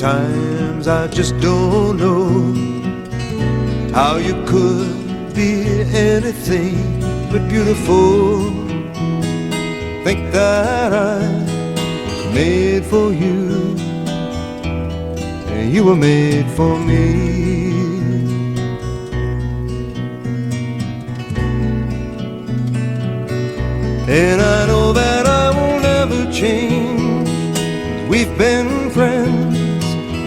Sometimes I just don't know how you could be anything but beautiful. Think that I was made for you, and you were made for me. And I know that I will never change. We've been friends,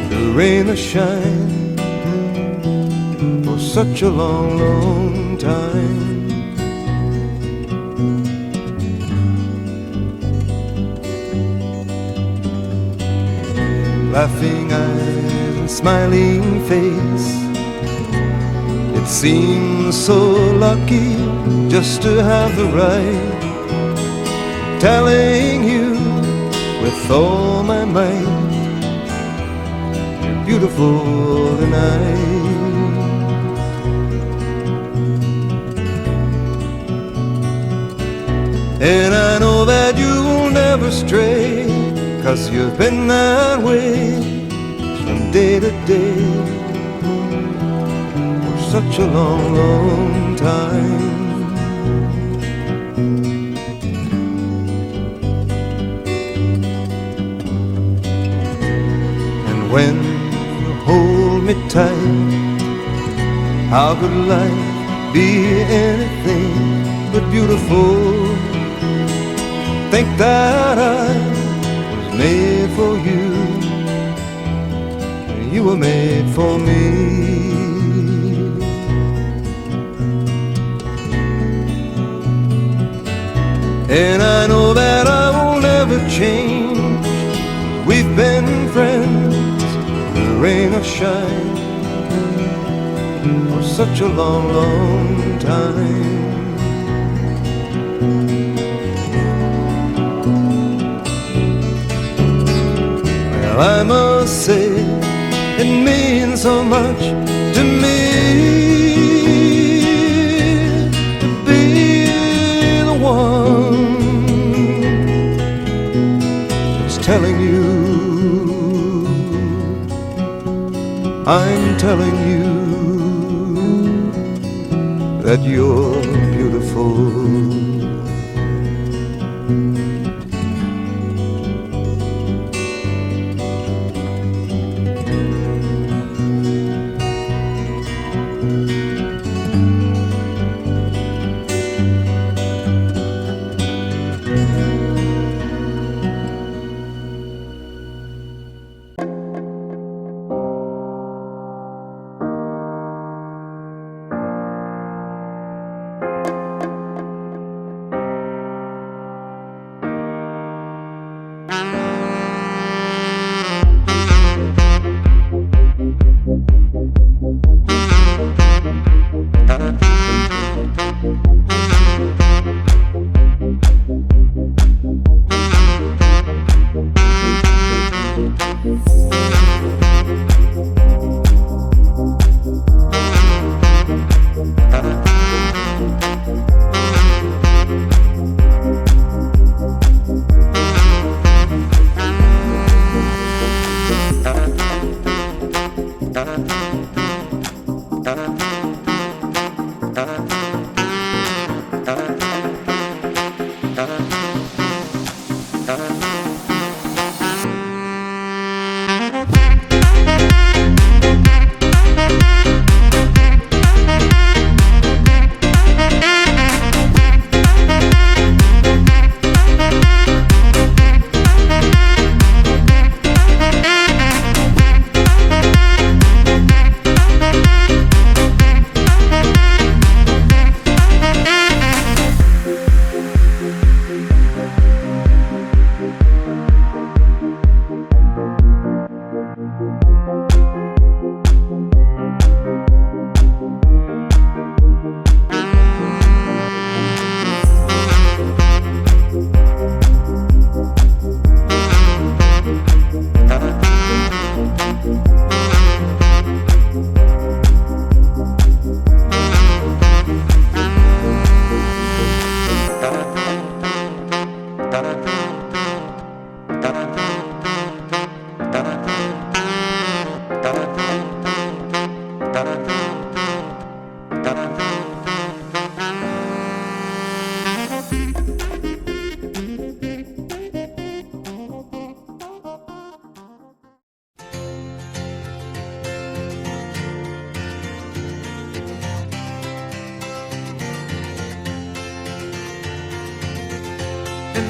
through rain or shine, for such a long, long time. Laughing eyes and smiling face, it seems so lucky just to have the right, telling you with all my might, you're beautiful tonight. And I know that you will never stray, 'cause you've been that way from day to day for such a long, long time. When you hold me tight, how could life be anything but beautiful? Think that I was made for you, and you were made for me. And I know that I will never change. We've been friends, rain or shine, for such a long, long time. Well, I must say it means so much to me to be the one that's telling you, I'm telling you that you're beautiful.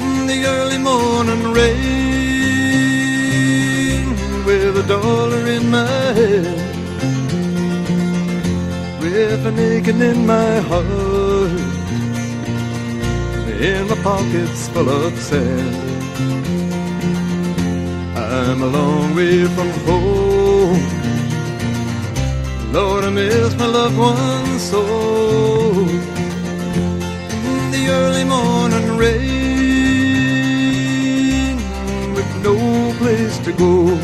in the early morning rain, with $1 in my hand, with an aching in my heart, in my pockets full of sand. I'm a long way from home, Lord, I miss my loved ones so. In the early morning rain, with no place to go,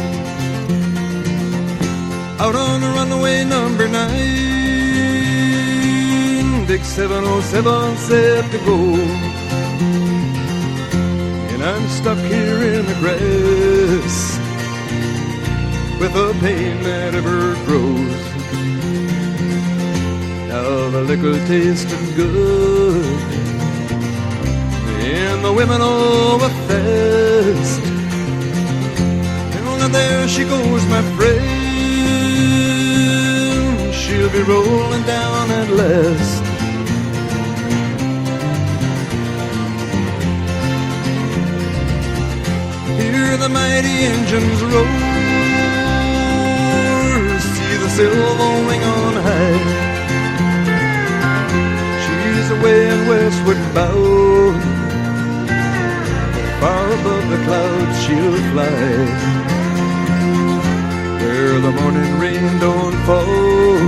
out on the runaway number 9, big 707 set to go. And I'm stuck here in the grass, with a pain that ever grows. Now the liquor tasted good, and the women all were fast. And there she goes, my friend, she'll be rolling down at last. Hear the mighty engines roar, see the silver wing on high. She's away and westward bound, far above the clouds she'll fly, where the morning rain don't fall,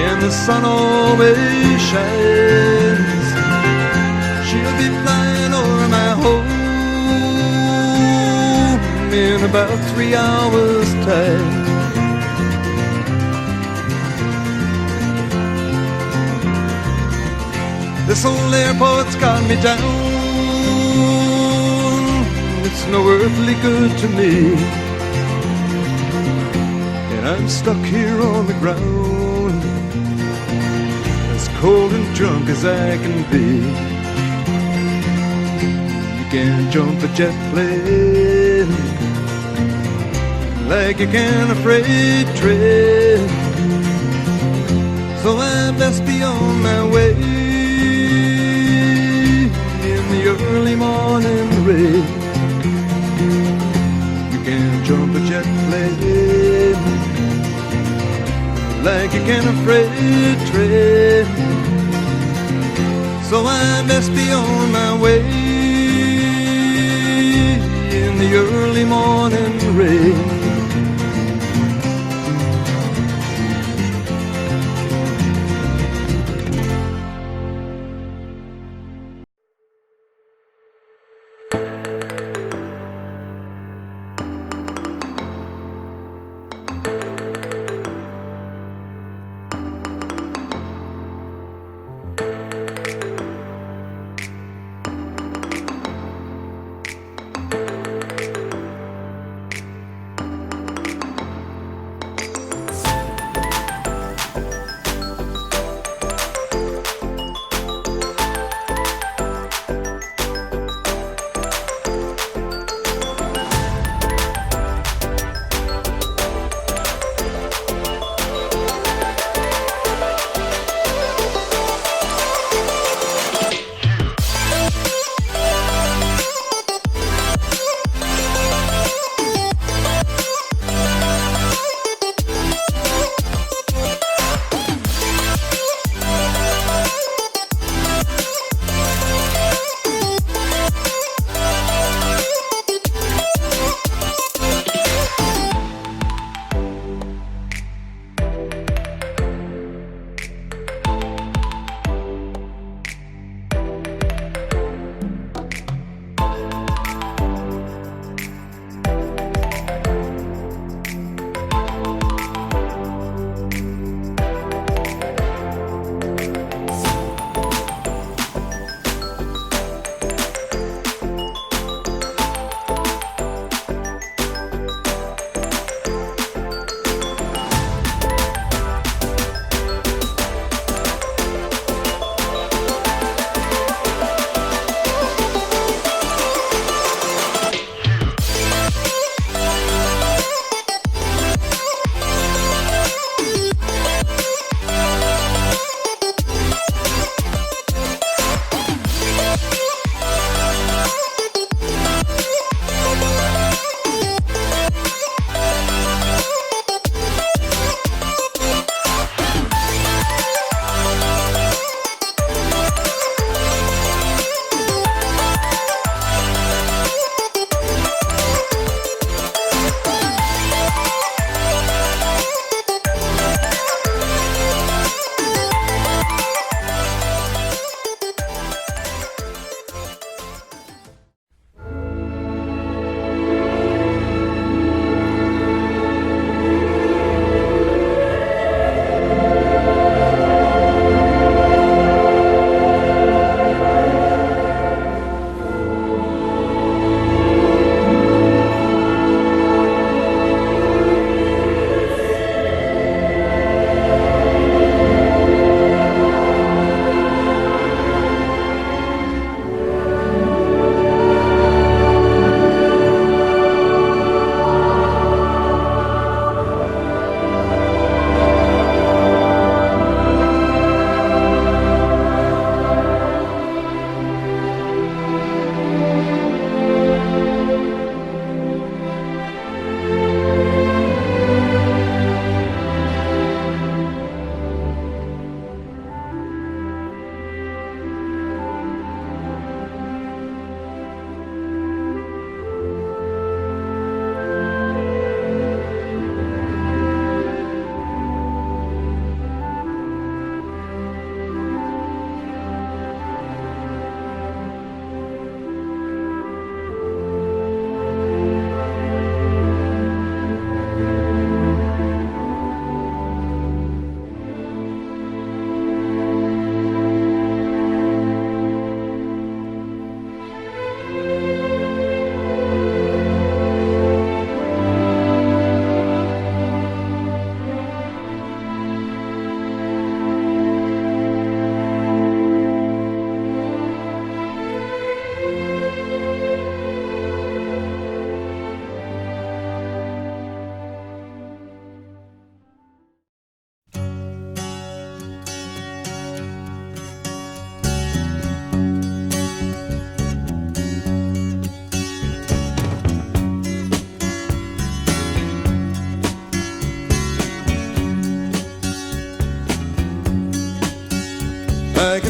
and the sun always shines. She'll be flying over my home in about 3 hours' time. This old airport's got me down, it's no earthly good to me, and I'm stuck here on the ground, as cold and drunk as I can be. You can't jump a jet plane like you can a freight train, so I best be on my way in the early morning rain. You can't jump a jet plane like you can a freight train, so I best be on my way in the early morning rain.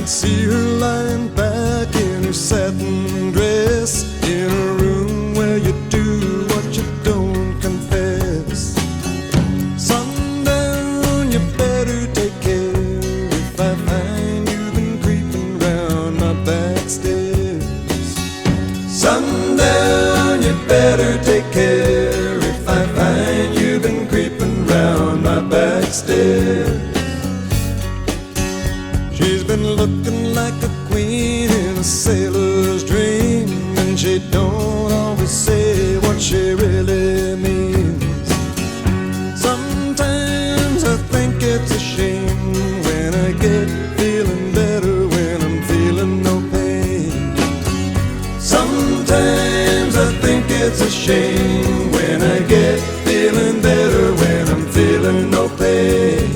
can see her lying back in her satin dress, in a room where you do what you don't confess. Sundown, you better take care if I find you've been creeping round my back stairs. Sundown, you better take care if I find you've been creeping round my back stairs. She's been looking like a queen in a sailor's dream, and she don't always say what she really means. Sometimes I think it's a shame when I get feeling better when I'm feeling no pain. Sometimes I think it's a shame when I get feeling better when I'm feeling no pain.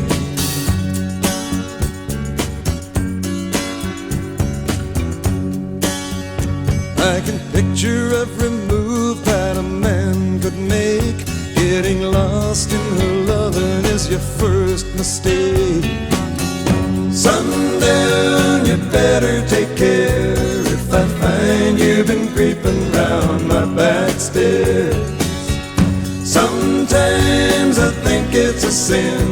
I can picture every move that a man could make. Getting lost in her loving is your first mistake. Sundown, you better take care if I find you've been creeping round my back stairs. Sometimes I think it's a sin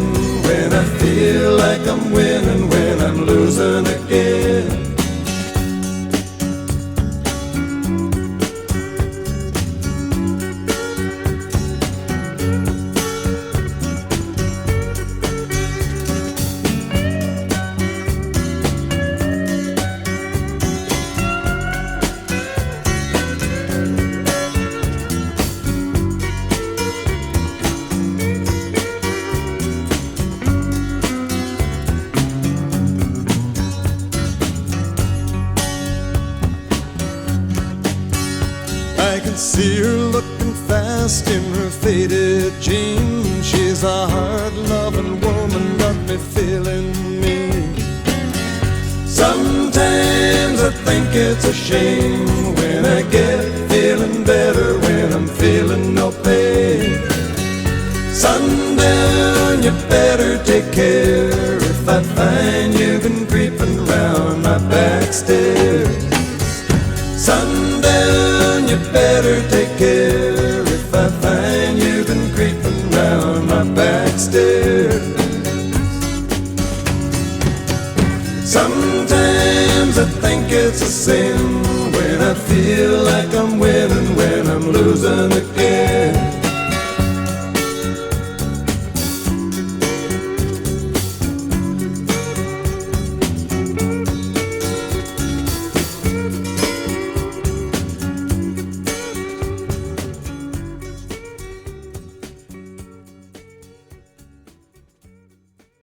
when I feel like I'm winning when I'm losing again. I can see her looking fast in her faded jeans. She's a hard-loving woman, got me feeling mean. Sometimes I think it's a shame when I get feeling better when I'm feeling no pain. Sundown, you better take care if I find you've been creeping round my back stairs. Sundown, you better take care if I find you've been creeping round my back stairs. Sometimes I think it's a sin when I feel like I'm winning when I'm losing again.